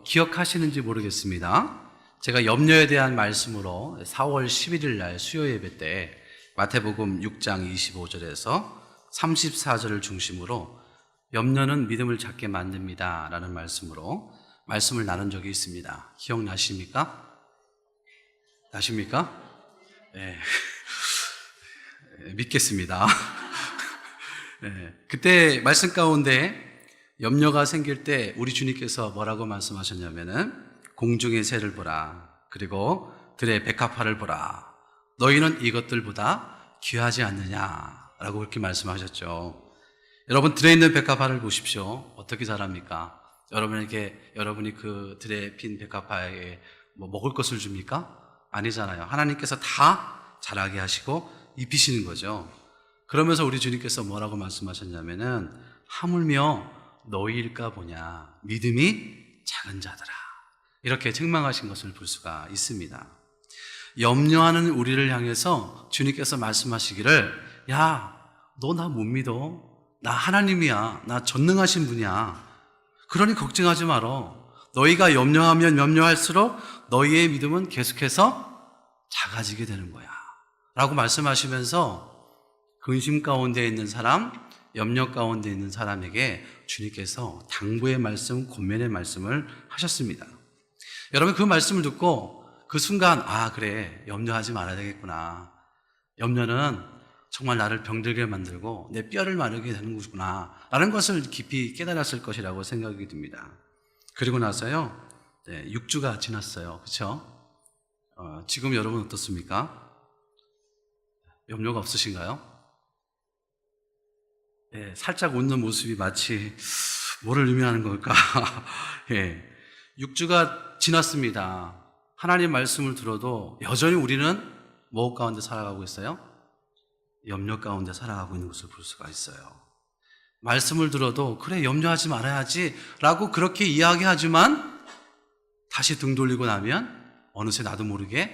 기억하시는지 모르겠습니다. 제가 염려에 대한 말씀으로 4월 11일 날 수요 예배 때 마태복음 6장 25절에서 34절을 중심으로 염려는 믿음을 작게 만듭니다 라는 말씀으로 말씀을 나눈 적이 있습니다. 기억나십니까? 나십니까? 네. 믿겠습니다. 네. 그때 말씀 가운데 염려가 생길 때 우리 주님께서 뭐라고 말씀하셨냐면은 공중의 새를 보라, 그리고 들의 백합화를 보라, 너희는 이것들보다 귀하지 않느냐라고 그렇게 말씀하셨죠. 여러분, 들에 있는 백합화를 보십시오. 어떻게 자랍니까? 여러분이 그 들에 핀 백합화에 먹을 것을 줍니까? 아니잖아요. 하나님께서 다 자라게 하시고 입히시는 거죠. 그러면서 우리 주님께서 뭐라고 말씀하셨냐면은 하물며 너희일까 보냐, 믿음이 작은 자들아, 이렇게 책망하신 것을 볼 수가 있습니다. 염려하는 우리를 향해서 주님께서 말씀하시기를, 야, 너 나 못 믿어. 나 하나님이야. 나 전능하신 분이야. 그러니 걱정하지 말어. 너희가 염려하면 염려할수록 너희의 믿음은 계속해서 작아지게 되는 거야 라고 말씀하시면서 근심 가운데 있는 사람, 염려 가운데 있는 사람에게 주님께서 당부의 말씀, 권면의 말씀을 하셨습니다. 여러분, 그 말씀을 듣고 그 순간, 아, 그래, 염려하지 말아야 되겠구나. 염려는 정말 나를 병들게 만들고 내 뼈를 마르게 되는 것이구나 라는 것을 깊이 깨달았을 것이라고 생각이 듭니다. 그리고 나서요, 6주가 지났어요. 그렇죠? 지금 여러분 어떻습니까? 염려가 없으신가요? 살짝 웃는 모습이 마치 뭐를 의미하는 걸까? 6주가 지났습니다. 하나님 말씀을 들어도 여전히 우리는 뭐 가운데 살아가고 있어요? 염려 가운데 살아가고 있는 것을 볼 수가 있어요. 말씀을 들어도 그래, 염려하지 말아야지 라고 그렇게 이야기하지만 다시 등 돌리고 나면 어느새 나도 모르게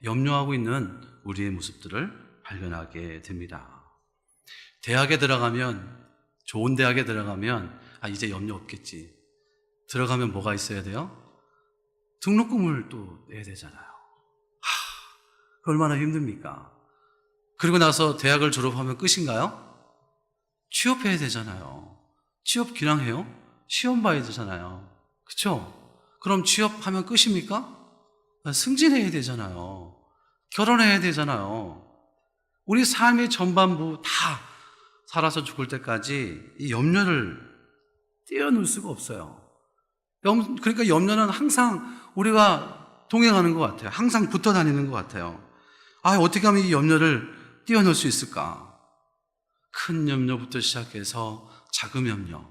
염려하고 있는 우리의 모습들을 발견하게 됩니다. 대학에 들어가면, 좋은 대학에 들어가면 이제 염려 없겠지. 들어가면 뭐가 있어야 돼요? 등록금을 또 내야 되잖아요. 얼마나 힘듭니까? 그리고 나서 대학을 졸업하면 끝인가요? 취업해야 되잖아요. 취업 기량해요? 시험 봐야 되잖아요. 그렇죠? 그럼 취업하면 끝입니까? 승진해야 되잖아요. 결혼해야 되잖아요. 우리 삶의 전반부 다 살아서 죽을 때까지 이 염려를 떼어놓을 수가 없어요. 그러니까 염려는 항상 우리가 동행하는 것 같아요. 항상 붙어 다니는 것 같아요. 어떻게 하면 이 염려를 떼어놓을 수 있을까? 큰 염려부터 시작해서 작은 염려,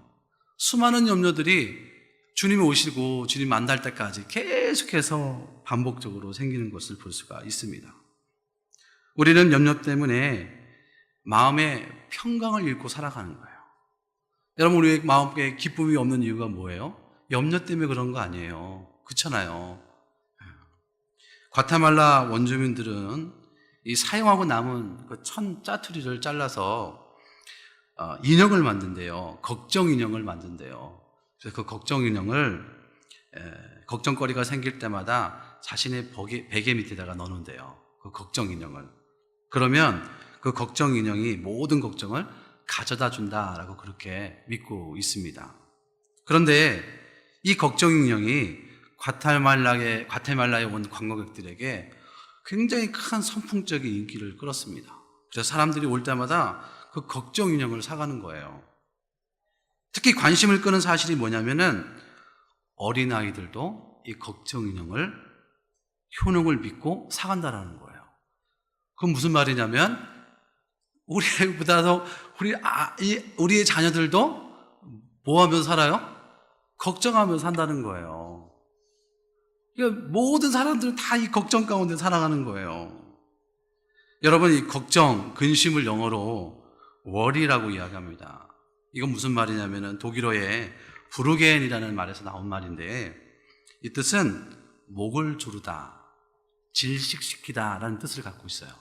수많은 염려들이 주님이 오시고 주님 만날 때까지 계속해서 반복적으로 생기는 것을 볼 수가 있습니다. 우리는 염려 때문에 마음의 평강을 잃고 살아가는 거예요. 여러분, 우리 마음에 기쁨이 없는 이유가 뭐예요? 염려 때문에 그런 거 아니에요. 그렇잖아요. 과테말라 원주민들은 이 사용하고 남은 그 천 짜투리를 잘라서 인형을 만든대요. 걱정 인형을 만든대요. 그래서 그 걱정 인형을 걱정거리가 생길 때마다 자신의 베개 밑에다가 넣는데요. 그 걱정 인형을. 그러면 그 걱정 인형이 모든 걱정을 가져다 준다라고 그렇게 믿고 있습니다. 그런데 이 걱정 인형이 과테말라에 온 관광객들에게 굉장히 큰 선풍적인 인기를 끌었습니다. 그래서 사람들이 올 때마다 그 걱정 인형을 사가는 거예요. 특히 관심을 끄는 사실이 뭐냐면은 어린아이들도 이 걱정 인형을 효능을 믿고 사간다라는 거예요. 그건 무슨 말이냐면 우리보다도 우리의 자녀들도 뭐 하면서 살아요? 걱정하면서 산다는 거예요. 그러니까 모든 사람들은 다 이 걱정 가운데 살아가는 거예요. 여러분, 이 걱정, 근심을 영어로 worry라고 이야기합니다. 이건 무슨 말이냐면은 독일어의 브루겐이라는 말에서 나온 말인데, 이 뜻은 목을 조르다, 질식시키다 라는 뜻을 갖고 있어요.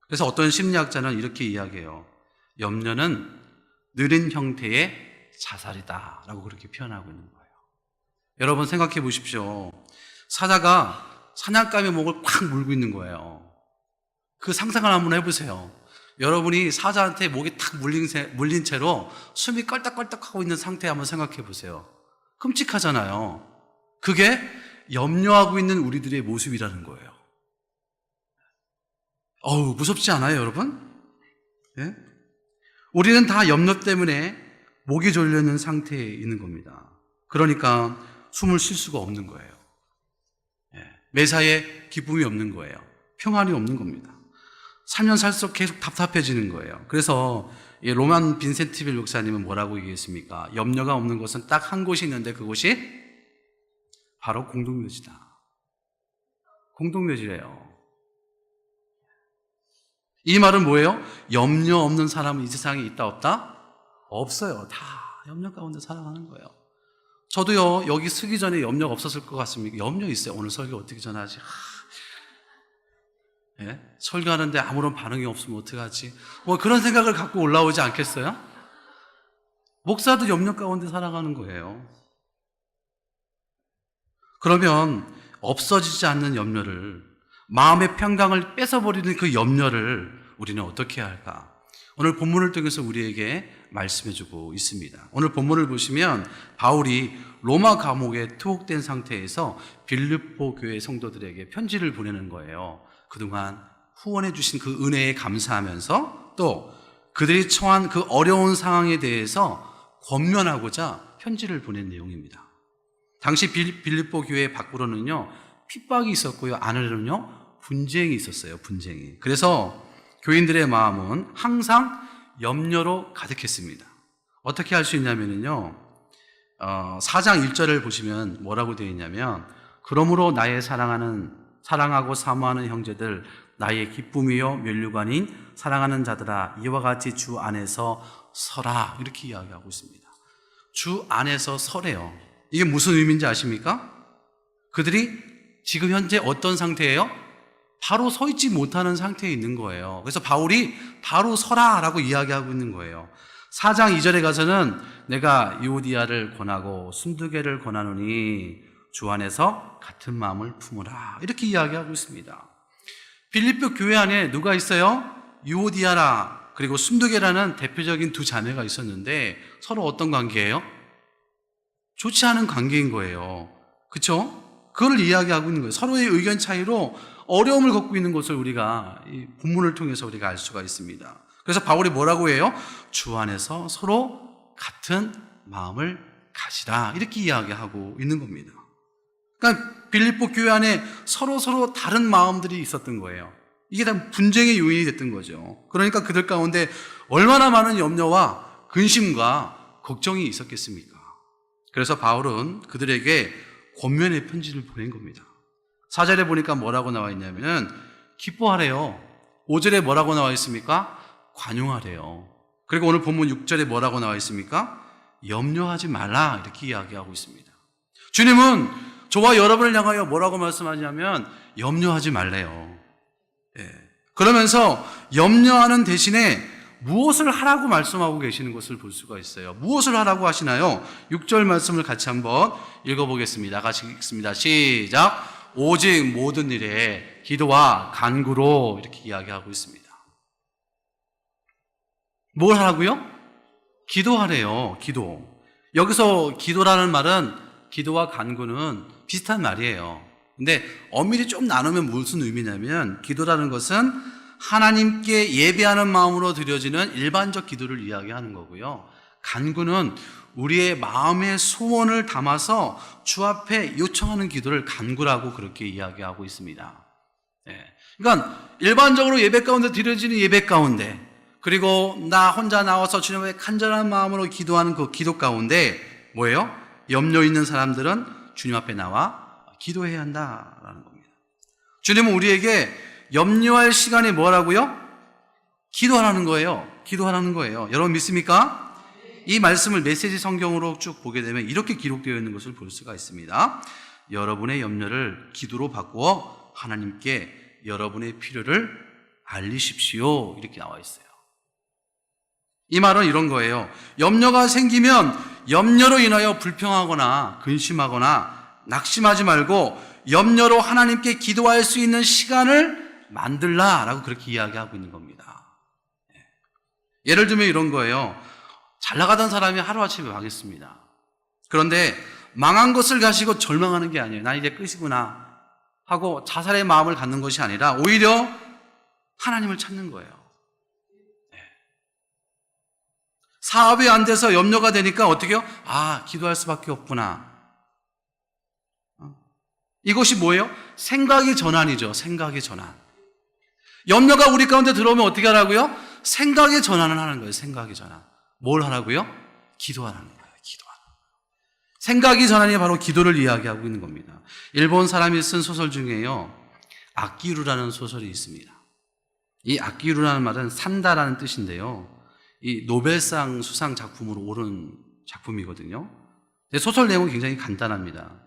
그래서 어떤 심리학자는 이렇게 이야기해요. 염려는 느린 형태의 자살이다 라고 그렇게 표현하고 있는 거예요. 여러분 생각해 보십시오. 사자가 사냥감의 목을 꽉 물고 있는 거예요. 그 상상을 한번 해보세요. 여러분이 사자한테 목이 탁 물린 채로 숨이 껄떡껄떡하고 있는 상태 한번 생각해 보세요. 끔찍하잖아요. 그게 염려하고 있는 우리들의 모습이라는 거예요. 어우, 무섭지 않아요, 여러분? 예? 우리는 다 염려 때문에 목이 졸려있는 상태에 있는 겁니다. 그러니까 숨을 쉴 수가 없는 거예요. 예. 매사에 기쁨이 없는 거예요. 평안이 없는 겁니다. 살면 살수록 계속 답답해지는 거예요. 그래서 로만 빈센티빌 목사님은 뭐라고 얘기했습니까? 염려가 없는 곳은 딱 한 곳이 있는데 그곳이 바로 공동묘지다. 공동묘지래요. 이 말은 뭐예요? 염려 없는 사람은 이 세상에 있다 없다? 없어요. 다 염려 가운데 살아가는 거예요. 저도요, 여기 쓰기 전에 염려가 없었을 것 같습니다. 염려 있어요. 오늘 설교 어떻게 전하지? 예? 설교하는데 아무런 반응이 없으면 어떡하지? 뭐 그런 생각을 갖고 올라오지 않겠어요? 목사도 염려 가운데 살아가는 거예요. 그러면 없어지지 않는 염려를, 마음의 평강을 뺏어버리는 그 염려를 우리는 어떻게 해야 할까? 오늘 본문을 통해서 우리에게 말씀해주고 있습니다. 오늘 본문을 보시면 바울이 로마 감옥에 투옥된 상태에서 빌립보 교회 성도들에게 편지를 보내는 거예요. 그동안 후원해 주신 그 은혜에 감사하면서 또 그들이 처한 그 어려운 상황에 대해서 권면하고자 편지를 보낸 내용입니다. 당시 빌립보 교회 밖으로는요, 핍박이 있었고요, 안으로는요, 분쟁이 있었어요. 분쟁이. 그래서 교인들의 마음은 항상 염려로 가득했습니다. 어떻게 할 수 있냐면요, 4장 1절을 보시면 뭐라고 되어 있냐면, 그러므로 나의 사랑하고 사모하는 형제들, 나의 기쁨이요 면류관인 사랑하는 자들아, 이와 같이 주 안에서 서라, 이렇게 이야기하고 있습니다. 주 안에서 서래요. 이게 무슨 의미인지 아십니까? 그들이 지금 현재 어떤 상태예요? 바로 서 있지 못하는 상태에 있는 거예요. 그래서 바울이 바로 서라라고 이야기하고 있는 거예요. 4장 2절에 가서는 내가 유오디아를 권하고 순두개를 권하노니 주 안에서 같은 마음을 품으라, 이렇게 이야기하고 있습니다. 빌립보 교회 안에 누가 있어요? 유오디아라 그리고 순두개라는 대표적인 두 자매가 있었는데 서로 어떤 관계예요? 좋지 않은 관계인 거예요. 그렇죠? 그걸 이야기하고 있는 거예요. 서로의 의견 차이로 어려움을 겪고 있는 것을 우리가 이 본문을 통해서 우리가 알 수가 있습니다. 그래서 바울이 뭐라고 해요? 주 안에서 서로 같은 마음을 가지라, 이렇게 이야기하고 있는 겁니다. 그러니까 빌립보 교회 안에 서로 다른 마음들이 있었던 거예요. 이게 다 분쟁의 요인이 됐던 거죠. 그러니까 그들 가운데 얼마나 많은 염려와 근심과 걱정이 있었겠습니까? 그래서 바울은 그들에게 권면의 편지를 보낸 겁니다. 4절에 보니까 뭐라고 나와 있냐면 기뻐하래요. 5절에 뭐라고 나와 있습니까? 관용하래요. 그리고 오늘 본문 6절에 뭐라고 나와 있습니까? 염려하지 말라, 이렇게 이야기하고 있습니다. 주님은 저와 여러분을 향하여 뭐라고 말씀하냐면 염려하지 말래요. 예. 그러면서 염려하는 대신에 무엇을 하라고 말씀하고 계시는 것을 볼 수가 있어요. 무엇을 하라고 하시나요? 6절 말씀을 같이 한번 읽어보겠습니다. 같이 읽습니다. 시작. 오직 모든 일에 기도와 간구로, 이렇게 이야기하고 있습니다. 뭘 하라고요? 기도하래요. 기도. 여기서 기도라는 말은 기도와 간구는 비슷한 말이에요. 근데 엄밀히 좀 나누면 무슨 의미냐면 기도라는 것은 하나님께 예배하는 마음으로 드려지는 일반적 기도를 이야기하는 거고요. 간구는 우리의 마음의 소원을 담아서 주 앞에 요청하는 기도를 간구라고 그렇게 이야기하고 있습니다. 그러니까 일반적으로 예배 가운데 드려지는 예배 가운데, 그리고 나 혼자 나와서 주님 앞에 간절한 마음으로 기도하는 그 기도 가운데 뭐예요? 염려 있는 사람들은 주님 앞에 나와 기도해야 한다라는 겁니다. 주님은 우리에게 염려할 시간이 뭐라고요? 기도하라는 거예요. 기도하라는 거예요. 여러분 믿습니까? 이 말씀을 메시지 성경으로 쭉 보게 되면 이렇게 기록되어 있는 것을 볼 수가 있습니다. 여러분의 염려를 기도로 바꾸어 하나님께 여러분의 필요를 알리십시오, 이렇게 나와 있어요. 이 말은 이런 거예요. 염려가 생기면 염려로 인하여 불평하거나 근심하거나 낙심하지 말고 염려로 하나님께 기도할 수 있는 시간을 만들라라고 그렇게 이야기하고 있는 겁니다. 예를 들면 이런 거예요. 잘 나가던 사람이 하루아침에 망했습니다. 그런데 망한 것을 가지고 절망하는 게 아니에요. 나 이제 끝이구나 하고 자살의 마음을 갖는 것이 아니라 오히려 하나님을 찾는 거예요. 사업이 안 돼서 염려가 되니까 어떻게 해요? 기도할 수밖에 없구나. 이것이 뭐예요? 생각의 전환이죠. 생각의 전환. 염려가 우리 가운데 들어오면 어떻게 하라고요? 생각의 전환을 하는 거예요. 생각의 전환. 뭘 하라고요? 기도하라는 거예요. 기도하는 거예요. 생각의 전환이 바로 기도를 이야기하고 있는 겁니다. 일본 사람이 쓴 소설 중에요, 아끼루라는 소설이 있습니다. 이 아끼루라는 말은 산다라는 뜻인데요, 이 노벨상 수상 작품으로 오른 작품이거든요. 소설 내용은 굉장히 간단합니다.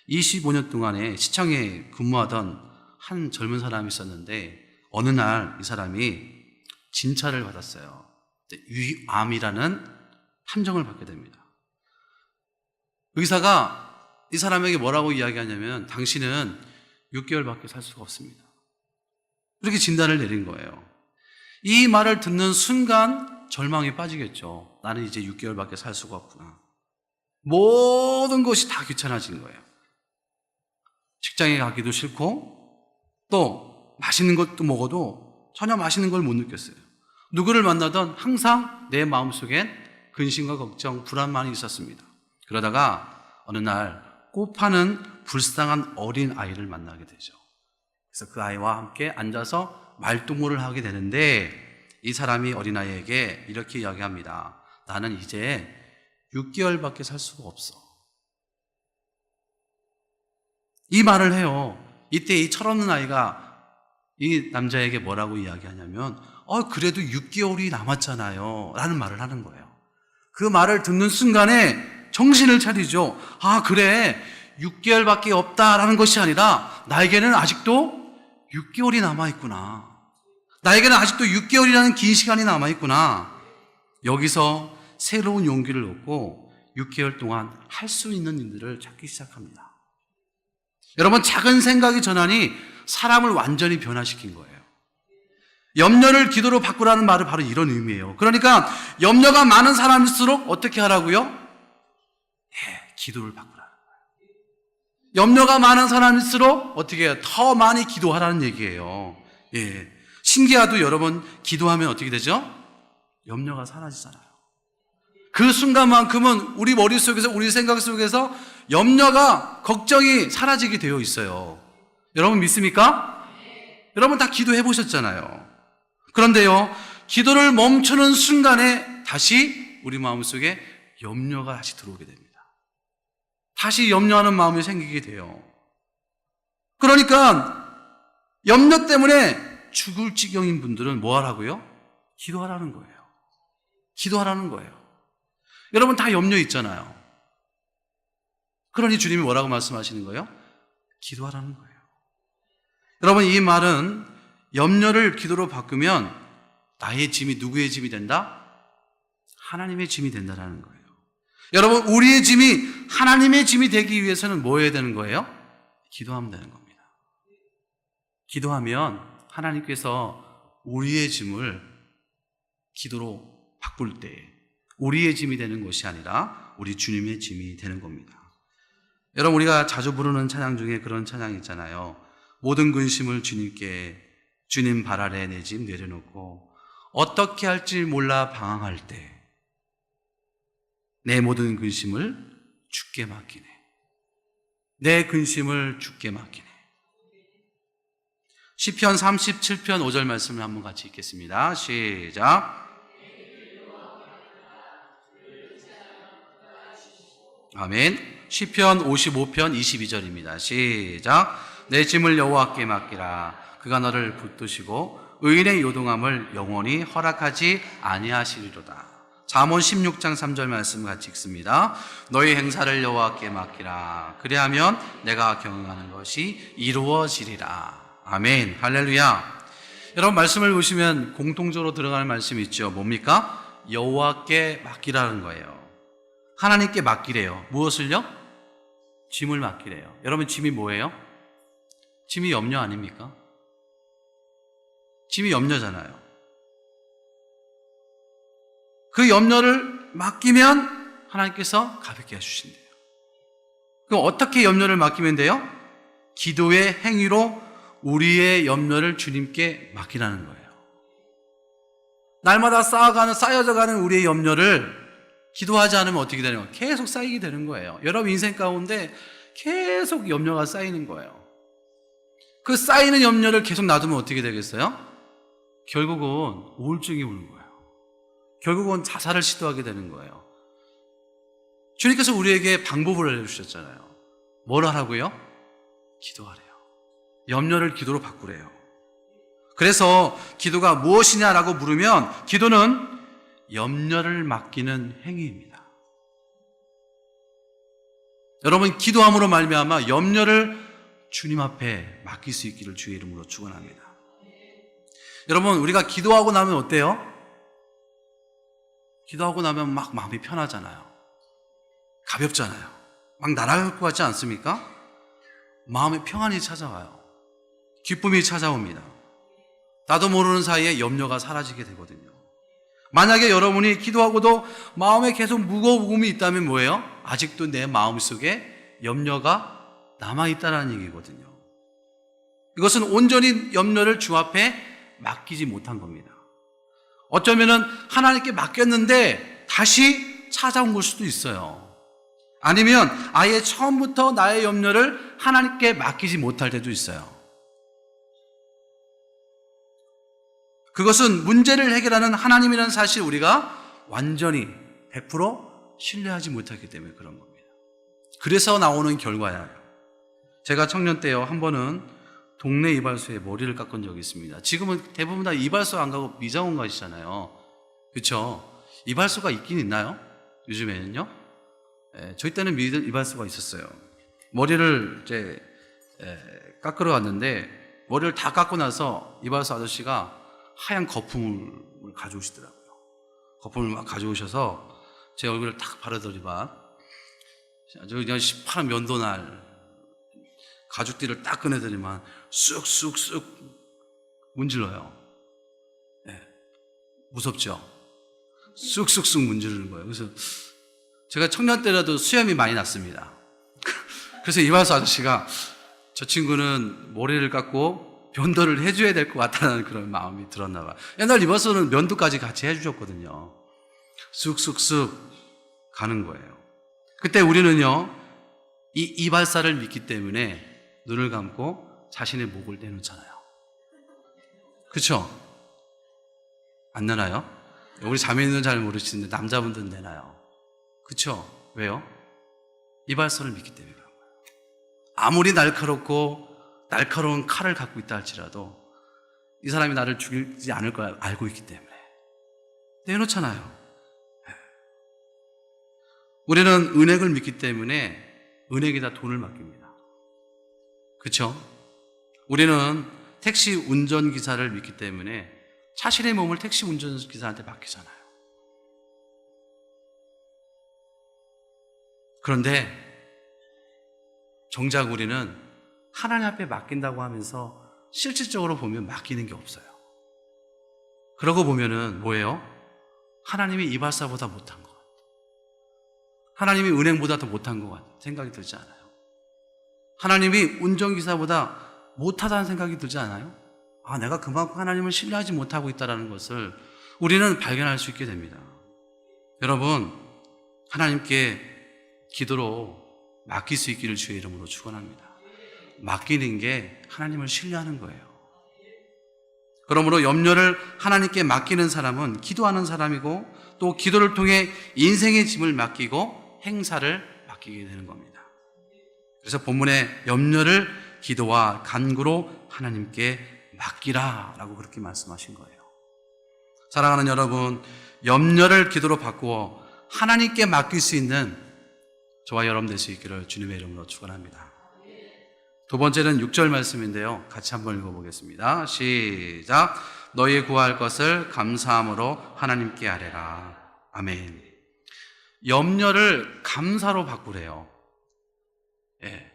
25년 동안에 시청에 근무하던 한 젊은 사람이 있었는데 어느 날 이 사람이 진찰을 받았어요. 위암이라는 판정을 받게 됩니다. 의사가 이 사람에게 뭐라고 이야기하냐면 당신은 6개월밖에 살 수가 없습니다. 이렇게 진단을 내린 거예요. 이 말을 듣는 순간 절망에 빠지겠죠. 나는 이제 6개월밖에 살 수가 없구나. 모든 것이 다 귀찮아진 거예요. 직장에 가기도 싫고 또 맛있는 것도 먹어도 전혀 맛있는 걸 못 느꼈어요. 누구를 만나던 항상 내 마음속엔 근심과 걱정, 불안만이 있었습니다. 그러다가 어느 날 꽃 파는 불쌍한 어린 아이를 만나게 되죠. 그래서 그 아이와 함께 앉아서 말동무를 하게 되는데 이 사람이 어린아이에게 이렇게 이야기합니다. 나는 이제 6개월밖에 살 수가 없어. 이 말을 해요. 이때 이 철없는 아이가 이 남자에게 뭐라고 이야기하냐면 그래도 6개월이 남았잖아요 라는 말을 하는 거예요. 그 말을 듣는 순간에 정신을 차리죠. 그래, 6개월밖에 없다라는 것이 아니라 나에게는 아직도 6개월이 남아있구나. 나에게는 아직도 6개월이라는 긴 시간이 남아있구나. 여기서 새로운 용기를 얻고 6개월 동안 할 수 있는 일들을 찾기 시작합니다. 여러분, 작은 생각의 전환이 사람을 완전히 변화시킨 거예요. 염려를 기도로 바꾸라는 말은 바로 이런 의미예요. 그러니까 염려가 많은 사람일수록 어떻게 하라고요? 기도를 바꾸라는 거예요. 염려가 많은 사람일수록 어떻게 해요? 더 많이 기도하라는 얘기예요. 신기하도 여러분, 기도하면 어떻게 되죠? 염려가 사라지잖아요. 그 순간만큼은 우리 머릿속에서, 우리 생각 속에서 염려가, 걱정이 사라지게 되어 있어요. 여러분 믿습니까? 여러분 다 기도해 보셨잖아요. 그런데요, 기도를 멈추는 순간에 다시 우리 마음속에 염려가 다시 들어오게 됩니다. 다시 염려하는 마음이 생기게 돼요. 그러니까 염려 때문에 죽을 지경인 분들은 뭐 하라고요? 기도하라는 거예요. 기도하라는 거예요. 여러분 다 염려 있잖아요. 그러니 주님이 뭐라고 말씀하시는 거예요? 기도하라는 거예요. 여러분, 이 말은 염려를 기도로 바꾸면 나의 짐이 누구의 짐이 된다? 하나님의 짐이 된다는 거예요. 여러분, 우리의 짐이 하나님의 짐이 되기 위해서는 뭐 해야 되는 거예요? 기도하면 되는 겁니다. 기도하면 하나님께서 우리의 짐을 기도로 바꿀 때 우리의 짐이 되는 것이 아니라 우리 주님의 짐이 되는 겁니다. 여러분, 우리가 자주 부르는 찬양 중에 그런 찬양이 있잖아요. 모든 근심을 주님께, 주님 발 아래 내 짐 내려놓고 어떻게 할지 몰라 방황할 때 내 모든 근심을 주께 맡기네. 내 근심을 주께 맡기네. 시편 37편 5절 말씀을 한번 같이 읽겠습니다. 시작. 아멘. 시편 55편 22절입니다. 시작. 내 짐을 여호와께 맡기라. 그가 너를 붙드시고 의인의 요동함을 영원히 허락하지 아니하시리로다. 잠언 16장 3절 말씀 같이 읽습니다. 너희 행사를 여호와께 맡기라. 그리하면 내가 경영하는 것이 이루어지리라. 아멘. 할렐루야. 여러분, 말씀을 보시면 공통적으로 들어가는 말씀이 있죠. 뭡니까? 여호와께 맡기라는 거예요. 하나님께 맡기래요. 무엇을요? 짐을 맡기래요. 여러분, 짐이 뭐예요? 짐이 염려 아닙니까? 짐이 염려잖아요. 그 염려를 맡기면 하나님께서 가볍게 해주신대요. 그럼 어떻게 염려를 맡기면 돼요? 기도의 행위로 우리의 염려를 주님께 맡기라는 거예요. 날마다 쌓여져가는 우리의 염려를 기도하지 않으면 어떻게 되는 거예요? 계속 쌓이게 되는 거예요. 여러분 인생 가운데 계속 염려가 쌓이는 거예요. 그 쌓이는 염려를 계속 놔두면 어떻게 되겠어요? 결국은 우울증이 오는 거예요. 결국은 자살을 시도하게 되는 거예요. 주님께서 우리에게 방법을 알려주셨잖아요. 뭘 하라고요? 기도하래요. 염려를 기도로 바꾸래요. 그래서 기도가 무엇이냐라고 물으면 기도는 염려를 맡기는 행위입니다. 여러분, 기도함으로 말미암아 염려를 주님 앞에 맡길 수 있기를 주의 이름으로 축원합니다. 여러분, 우리가 기도하고 나면 어때요? 기도하고 나면 막 마음이 편하잖아요. 가볍잖아요. 막 날아갈 것 같지 않습니까? 마음의 평안이 찾아와요. 기쁨이 찾아옵니다. 나도 모르는 사이에 염려가 사라지게 되거든요. 만약에 여러분이 기도하고도 마음에 계속 무거움이 있다면 뭐예요? 아직도 내 마음속에 염려가 남아있다는 얘기거든요. 이것은 온전히 염려를 주 앞에 맡기지 못한 겁니다. 어쩌면은 하나님께 맡겼는데 다시 찾아온 걸 수도 있어요. 아니면 아예 처음부터 나의 염려를 하나님께 맡기지 못할 때도 있어요. 그것은 문제를 해결하는 하나님이라는 사실 우리가 완전히 100% 신뢰하지 못하기 때문에 그런 겁니다. 그래서 나오는 결과예요. 제가 청년 때요, 한 번은 동네 이발소에 머리를 깎은 적이 있습니다. 지금은 대부분 다 이발소 안 가고 미장원 가시잖아요. 그렇죠? 이발소가 있긴 있나요? 요즘에는요? 저희 때는 이발소가 있었어요. 머리를 이제 깎으러 갔는데 머리를 다 깎고 나서 이발소 아저씨가 하얀 거품을 가져오시더라고요. 거품을 막 가져오셔서 제 얼굴을 탁 바르더니만 아주 그냥 시퍼런 면도날 가죽띠를 딱 꺼내더니만 쑥쑥쑥 문질러요. 네. 무섭죠? 쑥쑥쑥 문지르는 거예요. 그래서 제가 청년 때라도 수염이 많이 났습니다. 그래서 이발소 아저씨가 저 친구는 머리를 깎고 면도를 해줘야 될 것 같다는 그런 마음이 들었나 봐요. 옛날 이발소는 면도까지 같이 해주셨거든요. 쑥쑥쑥 가는 거예요. 그때 우리는요, 이 이발사를 믿기 때문에 눈을 감고 자신의 목을 내놓잖아요. 그렇죠? 안 내나요? 우리 자매님은 잘 모르시는데 남자분들은 내나요? 그렇죠? 왜요? 이발사를 믿기 때문에 그런 거예요. 아무리 날카로운 칼을 갖고 있다 할지라도 이 사람이 나를 죽이지 않을 걸 알고 있기 때문에 내놓잖아요. 우리는 은행을 믿기 때문에 은행에다 돈을 맡깁니다. 그렇죠? 우리는 택시 운전기사를 믿기 때문에 자신의 몸을 택시 운전기사한테 맡기잖아요. 그런데 정작 우리는 하나님 앞에 맡긴다고 하면서 실질적으로 보면 맡기는 게 없어요. 그러고 보면은 뭐예요? 하나님이 이발사보다 못한 것 같아요. 하나님이 은행보다 더 못한 것 같아요. 생각이 들지 않아요? 하나님이 운전기사보다 못하다는 생각이 들지 않아요? 아, 내가 그만큼 하나님을 신뢰하지 못하고 있다는 것을 우리는 발견할 수 있게 됩니다. 여러분, 하나님께 기도로 맡길 수 있기를 주의 이름으로 축원합니다. 맡기는 게 하나님을 신뢰하는 거예요. 그러므로 염려를 하나님께 맡기는 사람은 기도하는 사람이고 또 기도를 통해 인생의 짐을 맡기고 행사를 맡기게 되는 겁니다. 그래서 본문에 염려를 기도와 간구로 하나님께 맡기라 라고 그렇게 말씀하신 거예요. 사랑하는 여러분, 염려를 기도로 바꾸어 하나님께 맡길 수 있는 저와 여러분 될 수 있기를 주님의 이름으로 축원합니다. 두 번째는 6절 말씀인데요. 같이 한번 읽어보겠습니다. 시작. 너희 구할 것을 감사함으로 하나님께 아뢰라. 아멘. 염려를 감사로 바꾸래요. 예.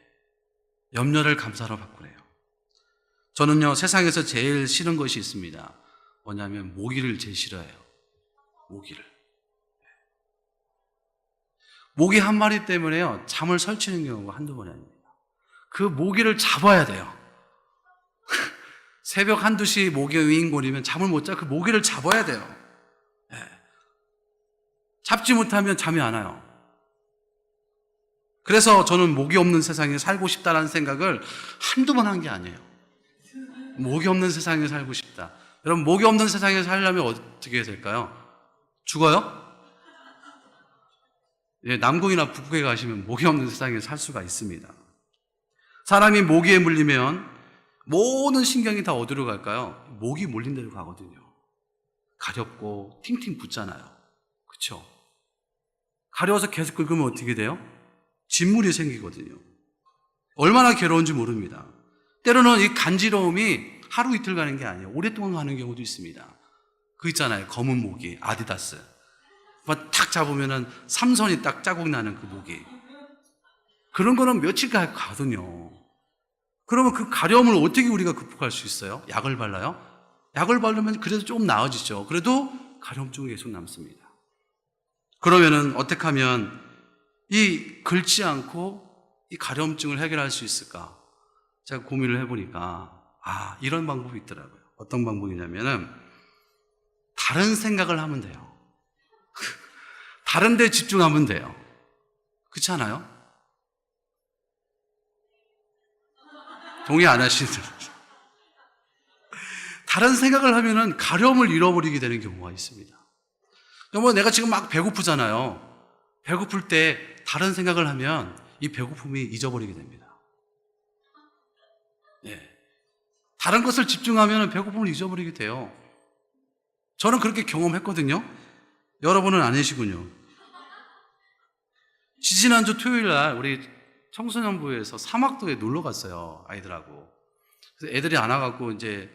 염려를 감사로 바꾸래요. 저는요, 세상에서 제일 싫은 것이 있습니다. 뭐냐면, 모기를 제일 싫어해요. 모기를. 모기 한 마리 때문에요, 잠을 설치는 경우가 한두 번이 아닙니다. 그 모기를 잡아야 돼요. 새벽 1~2시 모기가 윙거리면 잠을 못 자, 그 모기를 잡아야 돼요. 예. 잡지 못하면 잠이 안 와요. 그래서 저는 모기 없는 세상에 살고 싶다는 생각을 한두 번 한 게 아니에요. 모기 없는 세상에 살고 싶다. 여러분, 모기 없는 세상에 살려면 어떻게 해야 될까요? 죽어요? 예, 남극이나 북극에 가시면 모기 없는 세상에 살 수가 있습니다. 사람이 모기에 물리면 모든 신경이 다 어디로 갈까요? 모기 물린 데로 가거든요. 가렵고 팅팅 붓잖아요. 그렇죠? 가려워서 계속 긁으면 어떻게 돼요? 진물이 생기거든요. 얼마나 괴로운지 모릅니다. 때로는 이 간지러움이 하루 이틀 가는 게 아니에요. 오랫동안 가는 경우도 있습니다. 그 있잖아요, 검은 모기, 아디다스. 탁 잡으면은 삼선이 딱 자국 나는 그 모기. 그런 거는 며칠 가거든요. 그러면 그 가려움을 어떻게 우리가 극복할 수 있어요? 약을 발라요? 약을 바르면 그래도 조금 나아지죠. 그래도 가려움증이 계속 남습니다. 그러면은 어떻게 하면 이 긁지 않고 이 가려움증을 해결할 수 있을까? 제가 고민을 해보니까 이런 방법이 있더라고요. 어떤 방법이냐면은 다른 생각을 하면 돼요. 다른 데 집중하면 돼요. 그렇지 않아요? 동의 안 하시는 다른 생각을 하면은 가려움을 잃어버리게 되는 경우가 있습니다. 내가 지금 막 배고프잖아요. 배고플 때 다른 생각을 하면 이 배고픔이 잊어버리게 됩니다. 예. 다른 것을 집중하면 배고픔을 잊어버리게 돼요. 저는 그렇게 경험했거든요. 여러분은 아니시군요. 지지난주 토요일 날 우리 청소년부에서 사막도에 놀러 갔어요, 아이들하고. 그래서 애들이 안 와갖고 이제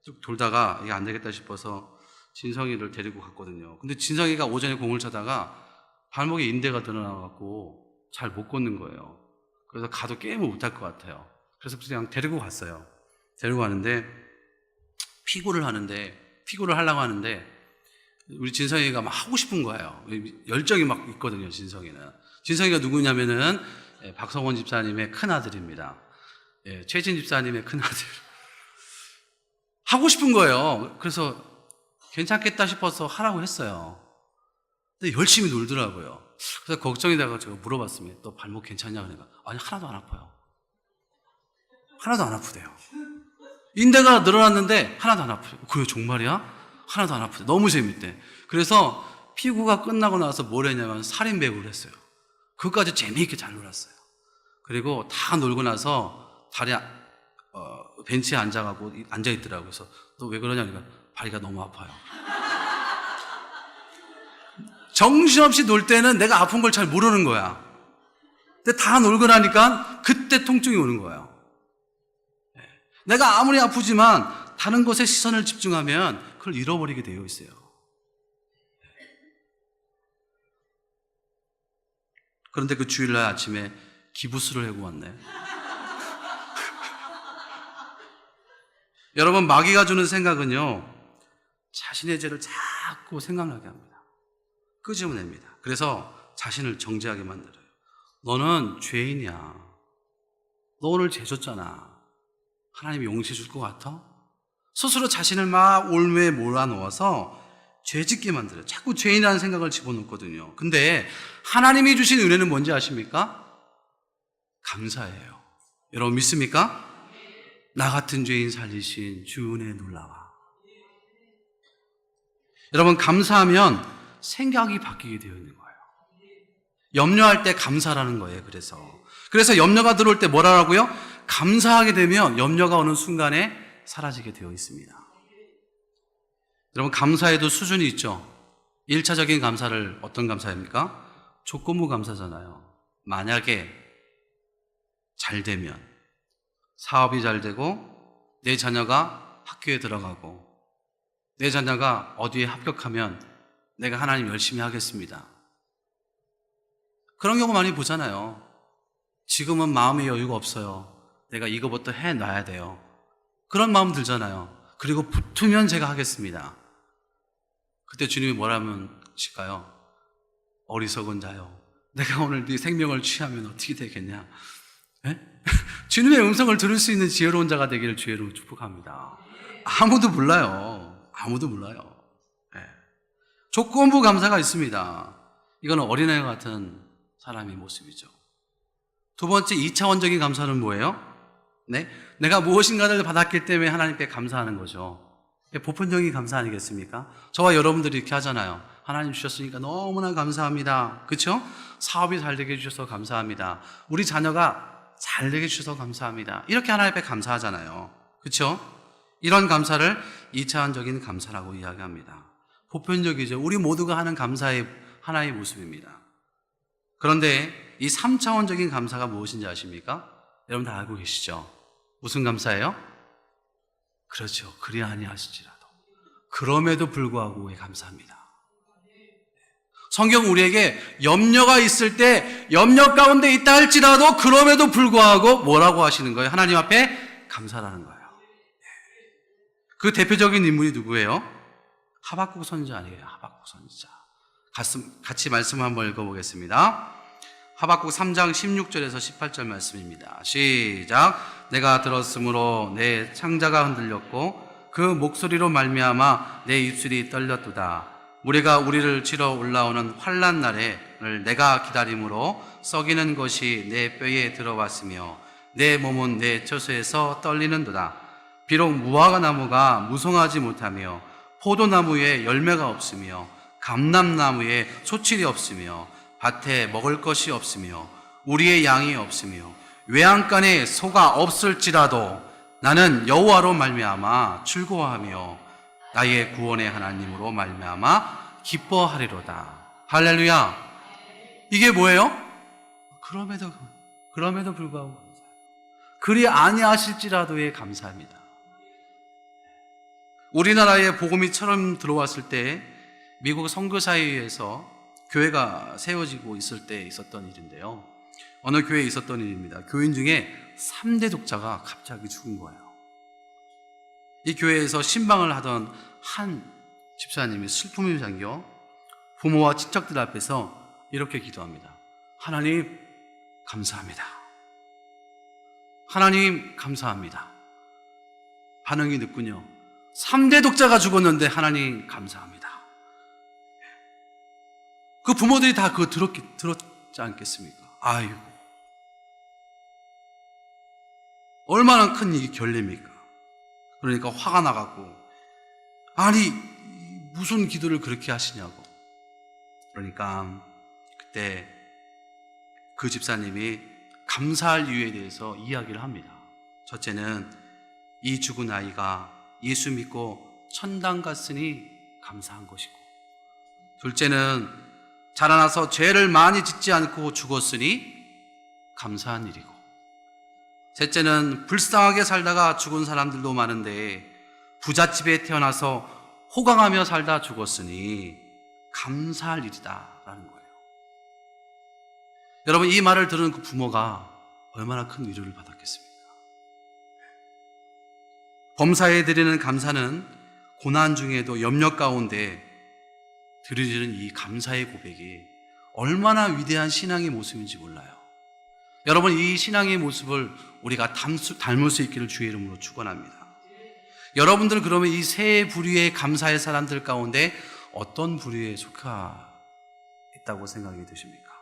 쭉 돌다가 이게 안 되겠다 싶어서 진성이를 데리고 갔거든요. 근데 진성이가 오전에 공을 차다가 발목에 인대가 드러나갖고 잘 못 걷는 거예요. 그래서 가도 게임을 못할 것 같아요. 그래서 그냥 데리고 갔어요. 데리고 가는데 피구를 하려고 하는데 우리 진성이가 막 하고 싶은 거예요. 열정이 막 있거든요, 진성이는. 진성이가 누구냐면은 박성원 집사님의 큰아들입니다. 최진 집사님의 큰아들. 하고 싶은 거예요. 그래서 괜찮겠다 싶어서 하라고 했어요. 근데 열심히 놀더라고요. 그래서 걱정이 돼서 제가 물어봤습니다. 너 발목 괜찮냐? 그러니까 아니, 하나도 안 아파요. 하나도 안 아프대요. 인대가 늘어났는데 하나도 안 아프대요. 그래, 정말이야? 하나도 안 아프대. 너무 재밌대. 그래서 피구가 끝나고 나서 뭘 했냐면 살인배구를 했어요. 그것까지 재미있게 잘 놀았어요. 그리고 다 놀고 나서 다리 벤치에 앉아있더라고요. 그래서 너 왜 그러냐니까 다리가 너무 아파요. 정신없이 놀 때는 내가 아픈 걸 잘 모르는 거야. 근데 다 놀고 나니까 그때 통증이 오는 거예요. 내가 아무리 아프지만 다른 것에 시선을 집중하면 그걸 잃어버리게 되어 있어요. 그런데 그 주일날 아침에 기부스를 하고 왔네. 여러분, 마귀가 주는 생각은요, 자신의 죄를 자꾸 생각나게 합니다. 끄집어냅니다. 그래서 자신을 정죄하게 만들어요. 너는 죄인이야. 너 오늘 죄 졌잖아. 하나님이 용서해 줄 것 같아? 스스로 자신을 막 올무에 몰아넣어서 죄 짓게 만들어요. 자꾸 죄인이라는 생각을 집어넣거든요. 근데 하나님이 주신 은혜는 뭔지 아십니까? 감사예요. 여러분 믿습니까? 나 같은 죄인 살리신 주 은혜에 놀라와. 여러분, 감사하면 생각이 바뀌게 되어 있는 거예요. 염려할 때 감사라는 거예요. 그래서 염려가 들어올 때 뭐라고요? 감사하게 되면 염려가 어느 순간에 사라지게 되어 있습니다. 여러분, 감사에도 수준이 있죠. 1차적인 감사를 어떤 감사입니까? 조건부 감사잖아요. 만약에 잘 되면, 사업이 잘 되고 내 자녀가 학교에 들어가고 내 자녀가 어디에 합격하면 내가 하나님 열심히 하겠습니다. 그런 경우 많이 보잖아요. 지금은 마음의 여유가 없어요. 내가 이거부터 해놔야 돼요. 그런 마음 들잖아요. 그리고 붙으면 제가 하겠습니다. 그때 주님이 뭐라면 하실까요? 어리석은 자요. 내가 오늘 네 생명을 취하면 어떻게 되겠냐? 네? 주님의 음성을 들을 수 있는 지혜로운 자가 되기를 주의로 축복합니다. 아무도 몰라요. 아무도 몰라요. 네. 조건부 감사가 있습니다. 이거는 어린애 같은 사람의 모습이죠. 두 번째 2차원적인 감사는 뭐예요? 네? 내가 무엇인가를 받았기 때문에 하나님께 감사하는 거죠. 보편적인 감사 아니겠습니까? 저와 여러분들이 이렇게 하잖아요. 하나님 주셨으니까 너무나 감사합니다. 그렇죠? 사업이 잘 되게 해주셔서 감사합니다. 우리 자녀가 잘 되게 해주셔서 감사합니다. 이렇게 하나님 앞에 감사하잖아요. 그렇죠? 이런 감사를 2차원적인 감사라고 이야기합니다. 보편적이죠. 우리 모두가 하는 감사의 하나의 모습입니다. 그런데 이 3차원적인 감사가 무엇인지 아십니까? 여러분 다 알고 계시죠? 무슨 감사예요? 그렇죠. 그리 아니하실지라도 그럼에도 불구하고 감사합니다. 성경 우리에게 염려가 있을 때 염려 가운데 있다 할지라도 그럼에도 불구하고 뭐라고 하시는 거예요? 하나님 앞에 감사라는 거예요. 그 대표적인 인물이 누구예요? 하박국 선지자 아니에요? 하박국 선지자. 같이 말씀 한번 읽어보겠습니다. 하박국 3장 16절에서 18절 말씀입니다. 시작. 내가 들었으므로 내 창자가 흔들렸고 그 목소리로 말미암아 내 입술이 떨렸도다. 무리가 우리를 치러 올라오는 환난 날에를 내가 기다림으로 썩이는 것이 내 뼈에 들어왔으며 내 몸은 내 처소에서 떨리는도다. 비록 무화과나무가 무성하지 못하며 포도나무에 열매가 없으며 감람나무에 소출이 없으며 밭에 먹을 것이 없으며 우리의 양이 없으며 외양간에 소가 없을지라도 나는 여호와로 말미암아 즐거워하며 나의 구원의 하나님으로 말미암아 기뻐하리로다. 할렐루야. 이게 뭐예요? 그럼에도 불구하고 감사해요. 그리 아니하실지라도의 감사합니다. 우리나라에 복음이 처음 들어왔을 때 미국 선교사회에서 교회가 세워지고 있을 때 있었던 일인데요. 어느 교회에 있었던 일입니다. 교인 중에 3대 독자가 갑자기 죽은 거예요. 이 교회에서 신방을 하던 한 집사님이 슬픔이 잠겨 부모와 친척들 앞에서 이렇게 기도합니다. 하나님 감사합니다. 하나님 감사합니다. 반응이 늦군요. 3대 독자가 죽었는데 하나님 감사합니다. 그 부모들이 다 그거 들었지 않겠습니까? 아이고, 얼마나 큰 이 결례입니까? 그러니까 화가 나갖고, 아니 무슨 기도를 그렇게 하시냐고. 그러니까 그때 그 집사님이 감사할 이유에 대해서 이야기를 합니다. 첫째는 이 죽은 아이가 예수 믿고 천당 갔으니 감사한 것이고, 둘째는 자라나서 죄를 많이 짓지 않고 죽었으니 감사한 일이고, 셋째는 불쌍하게 살다가 죽은 사람들도 많은데 부잣집에 태어나서 호강하며 살다 죽었으니 감사할 일이다 라는 거예요. 여러분, 이 말을 들은 그 부모가 얼마나 큰 위로를 받았겠습니까? 범사에 드리는 감사는 고난 중에도 염려 가운데 드리는 이 감사의 고백이 얼마나 위대한 신앙의 모습인지 몰라요. 여러분, 이 신앙의 모습을 우리가 닮을 수 있기를 주의 이름으로 축원합니다. 여러분들은 그러면 이 세 부류의 감사의 사람들 가운데 어떤 부류에 속해 있다고 생각이 드십니까?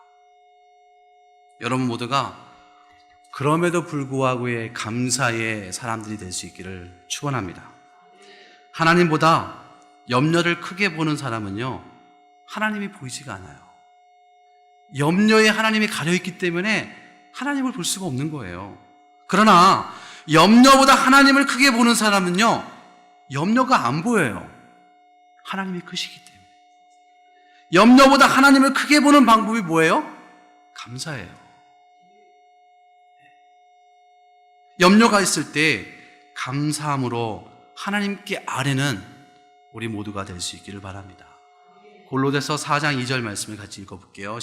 여러분 모두가 그럼에도 불구하고의 감사의 사람들이 될 수 있기를 축원합니다. 하나님보다 염려를 크게 보는 사람은요, 하나님이 보이지가 않아요. 염려에 하나님이 가려있기 때문에 하나님을 볼 수가 없는 거예요. 그러나 염려보다 하나님을 크게 보는 사람은요, 염려가 안 보여요. 하나님이 크시기 때문에. 염려보다 하나님을 크게 보는 방법이 뭐예요? 감사예요. 염려가 있을 때 감사함으로 하나님께 아뢰는 우리 모두가 될 수 있기를 바랍니다. 골로새서 4장 2절 말씀을 같이 읽어볼게요.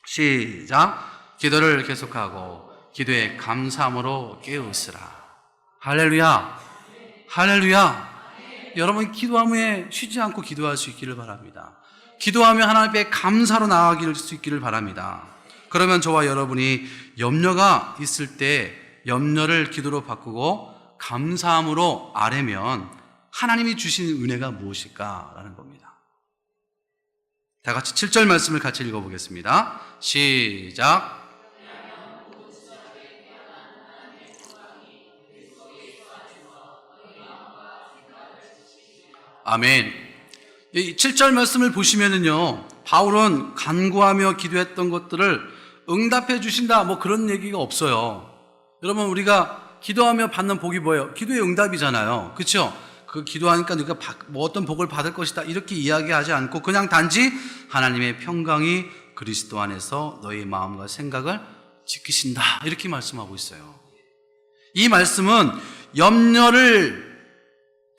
시작. 기도를 계속하고 기도에 감사함으로 깨어있으라. 할렐루야. 할렐루야. 여러분 기도하며 쉬지 않고 기도할 수 있기를 바랍니다. 기도하며 하나님 앞에 감사로 나아갈 수 있기를 바랍니다. 그러면 저와 여러분이 염려가 있을 때 염려를 기도로 바꾸고 감사함으로 아뢰면 하나님이 주신 은혜가 무엇일까라는 겁니다. 다 같이 7절 말씀을 같이 읽어보겠습니다. 시작. 아멘. 이 7절 말씀을 보시면은요, 바울은 간구하며 기도했던 것들을 응답해 주신다, 뭐 그런 얘기가 없어요. 여러분, 우리가 기도하며 받는 복이 뭐예요? 기도의 응답이잖아요. 그렇죠? 그 기도하니까 우리가 뭐 어떤 복을 받을 것이다, 이렇게 이야기하지 않고 그냥 단지 하나님의 평강이 그리스도 안에서 너희 마음과 생각을 지키신다, 이렇게 말씀하고 있어요. 이 말씀은 염려를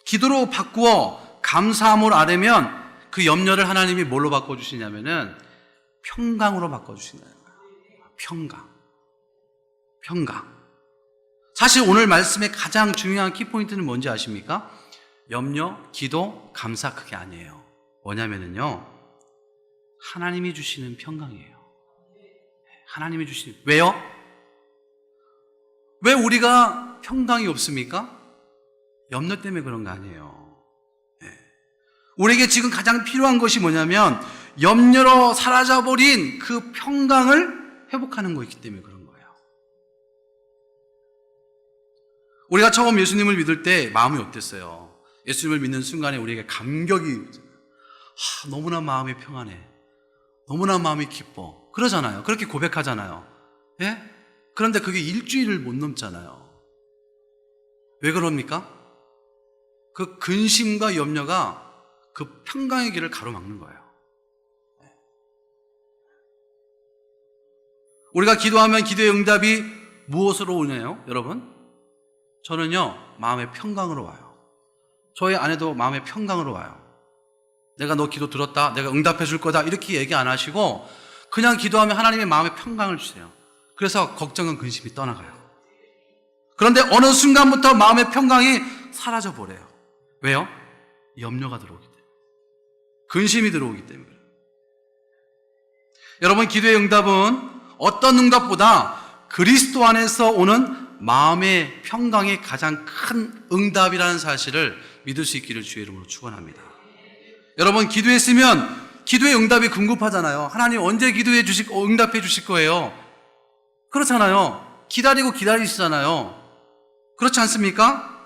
기도로 바꾸어 감사함으로 아뢰면 그 염려를 하나님이 뭘로 바꿔주시냐면은 평강으로 바꿔주신다는 거예요. 평강. 사실 오늘 말씀의 가장 중요한 키포인트는 뭔지 아십니까? 염려, 기도, 감사, 그게 아니에요. 뭐냐면은요, 하나님이 주시는 평강이에요. 하나님이 주시는. 왜요? 왜 우리가 평강이 없습니까? 염려 때문에 그런 거 아니에요. 우리에게 지금 가장 필요한 것이 뭐냐면 염려로 사라져버린 그 평강을 회복하는 거였기 때문에 그런 거예요. 우리가 처음 예수님을 믿을 때 마음이 어땠어요? 예수님을 믿는 순간에 우리에게 감격이 너무나 마음이 평안해, 너무나 마음이 기뻐, 그러잖아요. 그렇게 고백하잖아요. 예? 그런데 그게 일주일을 못 넘잖아요. 왜 그럽니까? 그 근심과 염려가 그 평강의 길을 가로막는 거예요. 우리가 기도하면 기도의 응답이 무엇으로 오냐요, 여러분? 저는요, 마음의 평강으로 와요. 저의 아내도 마음의 평강으로 와요. 내가 너 기도 들었다, 내가 응답해 줄 거다, 이렇게 얘기 안 하시고 그냥 기도하면 하나님의 마음의 평강을 주세요. 그래서 걱정은 근심이 떠나가요. 그런데 어느 순간부터 마음의 평강이 사라져 버려요. 왜요? 염려가 들어오기 때문에, 근심이 들어오기 때문에. 여러분, 기도의 응답은 어떤 응답보다 그리스도 안에서 오는 마음의 평강이 가장 큰 응답이라는 사실을 믿을 수 있기를 주의 이름으로 축원합니다. 여러분, 기도했으면 기도의 응답이 궁금하잖아요. 하나님 언제 기도해 주시고 응답해 주실 거예요? 그렇잖아요. 기다리고 기다리시잖아요. 그렇지 않습니까?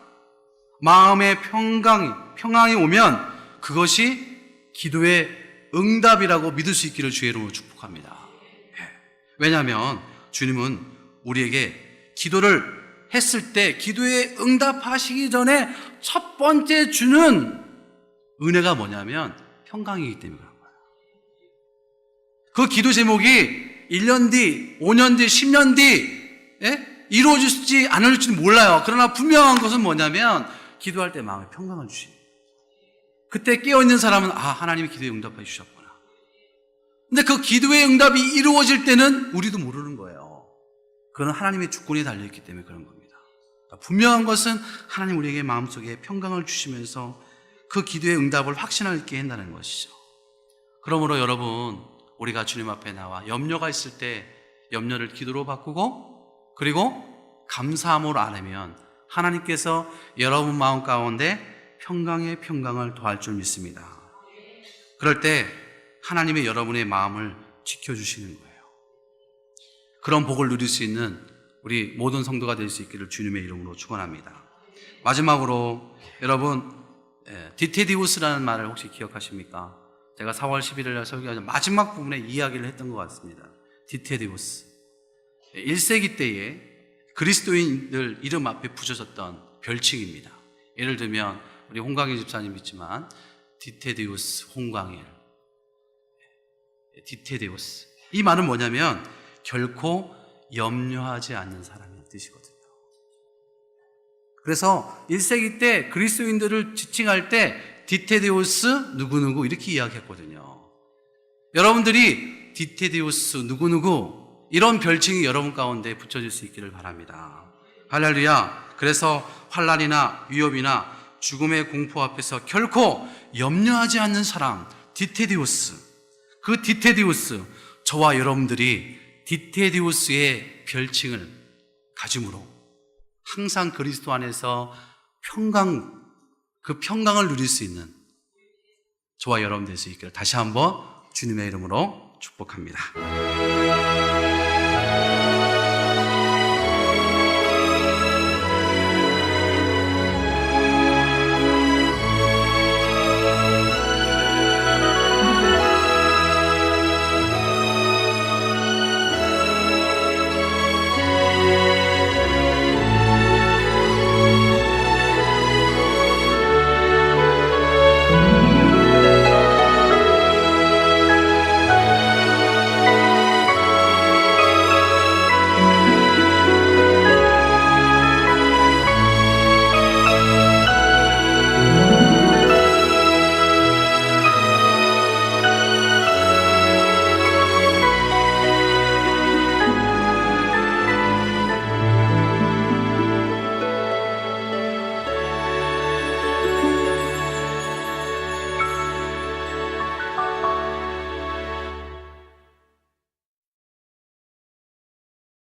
마음의 평강이 오면 그것이 기도의 응답이라고 믿을 수 있기를 주의 이름으로 축복합니다. 왜냐하면 주님은 우리에게 기도를 했을 때 기도에 응답하시기 전에 첫 번째 주는 은혜가 뭐냐면 평강이기 때문에 그런 거예요. 그 기도 제목이 1년 뒤, 5년 뒤, 10년 뒤 이루어질지 안 이루어질지는 몰라요. 그러나 분명한 것은 뭐냐면 기도할 때 마음에 평강을 주십니다. 그때 깨어있는 사람은 하나님이 기도에 응답해 주셨구나. 근데 그 기도의 응답이 이루어질 때는 우리도 모르는 거예요. 그건 하나님의 주권이 달려있기 때문에 그런 겁니다. 분명한 것은 하나님 우리에게 마음속에 평강을 주시면서 그 기도의 응답을 확신할 있게 한다는 것이죠. 그러므로 여러분, 우리가 주님 앞에 나와 염려가 있을 때 염려를 기도로 바꾸고 그리고 감사함으로 아뢰면 하나님께서 여러분 마음 가운데 평강의 평강을 더할 줄 믿습니다. 그럴 때 하나님의 여러분의 마음을 지켜주시는 거예요. 그런 복을 누릴 수 있는 우리 모든 성도가 될 수 있기를 주님의 이름으로 축원합니다. 마지막으로 여러분, 디테디우스라는 말을 혹시 기억하십니까? 제가 4월 11일 날 설교하는 마지막 부분에 이야기를 했던 것 같습니다. 디테디우스. 1세기 때에 그리스도인들 이름 앞에 붙여졌던 별칭입니다. 예를 들면 우리 홍광일 집사님 있지만 디테디우스 홍광일, 디테디우스. 이 말은 뭐냐면 결코 염려하지 않는 사람의 뜻이거든요. 그래서 1세기 때 그리스도인들을 지칭할 때 디테데우스 누구누구 이렇게 이야기했거든요. 여러분들이 디테디우스 누구누구 이런 별칭이 여러분 가운데 붙여질 수 있기를 바랍니다. 할렐루야. 그래서 환난이나 위협이나 죽음의 공포 앞에서 결코 염려하지 않는 사람, 디테디우스. 그 디테디우스, 저와 여러분들이 디테디우스의 별칭을 가짐으로 항상 그리스도 안에서 그 평강을 누릴 수 있는 저와 여러분 될 수 있기를 다시 한번 주님의 이름으로 축복합니다.